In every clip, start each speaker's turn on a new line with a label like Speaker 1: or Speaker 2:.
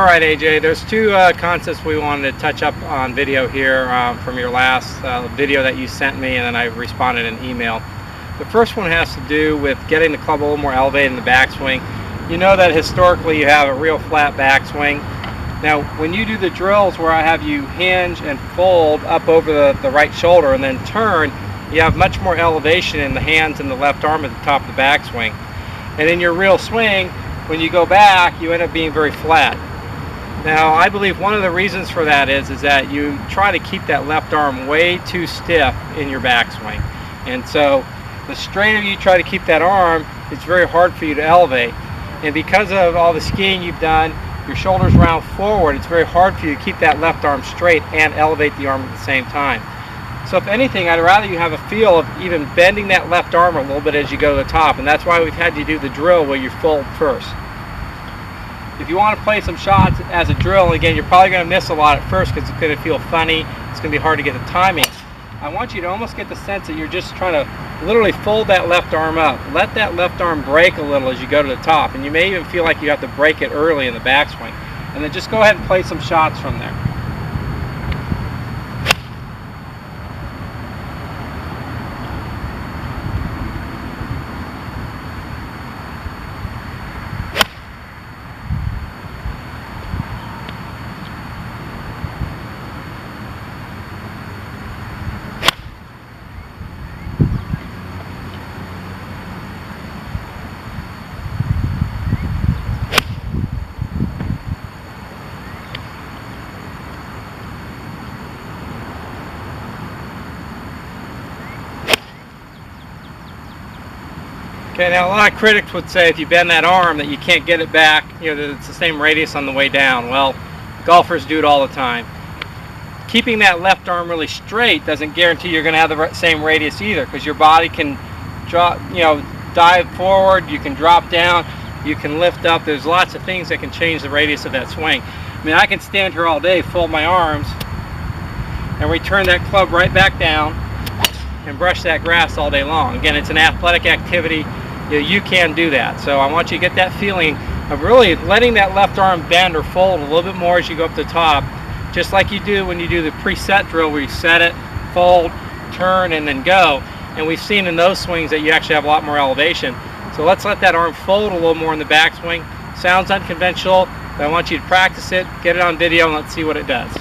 Speaker 1: Alright AJ, there's two concepts we wanted to touch up on video here from your last video that you sent me, and then I responded in email. The first one has to do with getting the club a little more elevated in the backswing. You know that historically you have a real flat backswing. Now when you do the drills where I have you hinge and fold up over the right shoulder and then turn, you have much more elevation in the hands and the left arm at the top of the backswing. And in your real swing, when you go back, you end up being very flat. Now, I believe one of the reasons for that is that you try to keep that left arm way too stiff in your backswing. And so, the straighter you try to keep that arm, it's very hard for you to elevate. And because of all the skiing you've done, your shoulders round forward, it's very hard for you to keep that left arm straight and elevate the arm at the same time. So if anything, I'd rather you have a feel of even bending that left arm a little bit as you go to the top. And that's why we've had you do the drill where you fold first. If you want to play some shots as a drill, again, you're probably going to miss a lot at first because it's going to feel funny. It's going to be hard to get the timing. I want you to almost get the sense that you're just trying to literally fold that left arm up. Let that left arm break a little as you go to the top. And you may even feel like you have to break it early in the backswing. And then just go ahead and play some shots from there. Okay, now a lot of critics would say if you bend that arm that you can't get it back, that it's the same radius on the way down. Well, golfers do it all the time. Keeping that left arm really straight doesn't guarantee you're going to have the same radius either, because your body can drop, dive forward, you can drop down, you can lift up. There's lots of things that can change the radius of that swing. I mean, I can stand here all day, fold my arms, and return that club right back down and brush that grass all day long. Again, it's an athletic activity. You can do that. So I want you to get that feeling of really letting that left arm bend or fold a little bit more as you go up the top, just like you do when you do the preset drill where you set it, fold, turn, and then go. And we've seen in those swings that you actually have a lot more elevation. So let's let that arm fold a little more in the backswing. Sounds unconventional, but I want you to practice it, get it on video, and let's see what it does.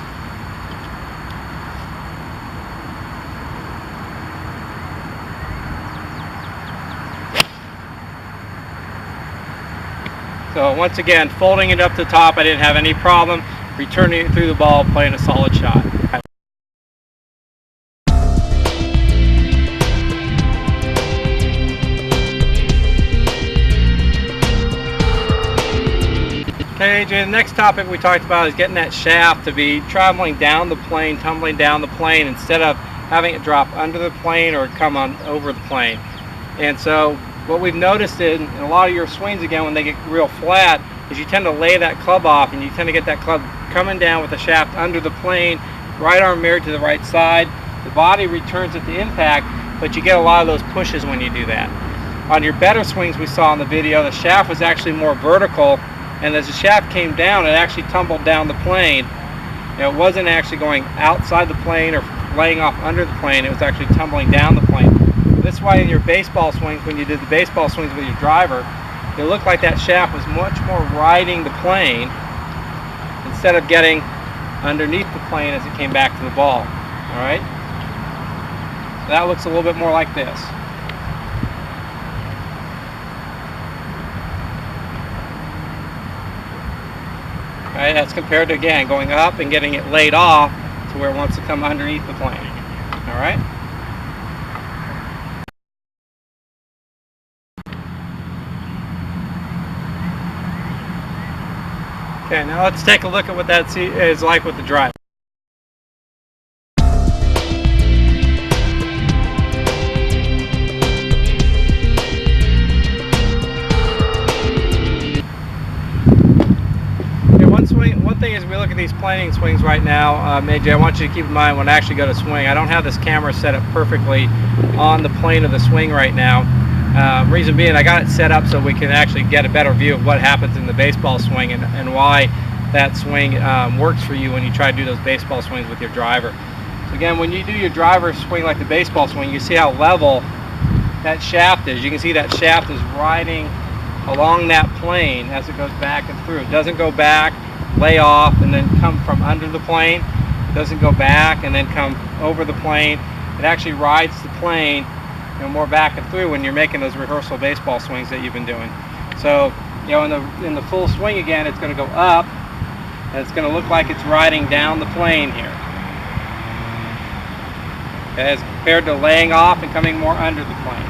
Speaker 1: So once again, folding it up to the top, I didn't have any problem. Returning it through the ball, playing a solid shot. Okay, AJ, the next topic we talked about is getting that shaft to be traveling down the plane, tumbling down the plane, instead of having it drop under the plane or come on over the plane. And so what we've noticed in a lot of your swings, again, when they get real flat, is you tend to lay that club off, and you tend to get that club coming down with the shaft under the plane, right arm mirrored to the right side. The body returns at the impact, but you get a lot of those pushes when you do that. On your better swings we saw in the video, the shaft was actually more vertical, and as the shaft came down, it actually tumbled down the plane. It wasn't actually going outside the plane or laying off under the plane, it was actually tumbling down the plane. This is why in your baseball swings, when you did the baseball swings with your driver, it looked like that shaft was much more riding the plane instead of getting underneath the plane as it came back to the ball. Alright? So that looks a little bit more like this. Alright, that's compared to, again, going up and getting it laid off to where it wants to come underneath the plane. Alright? Okay, now let's take a look at what that is like with the drive. One thing is we look at these planing swings right now, AJ, I want you to keep in mind when I actually go to swing, I don't have this camera set up perfectly on the plane of the swing right now. Reason being, I got it set up so we can actually get a better view of what happens in the baseball swing and why that swing works for you when you try to do those baseball swings with your driver. So again, when you do your driver swing like the baseball swing, you see how level that shaft is. You can see that shaft is riding along that plane as it goes back and through. It doesn't go back, lay off, and then come from under the plane. It doesn't go back and then come over the plane. It actually rides the plane, you know, more back and through when you're making those rehearsal baseball swings that you've been doing. So, you know, in the full swing again, it's going to go up, and it's going to look like it's riding down the plane here, as compared to laying off and coming more under the plane.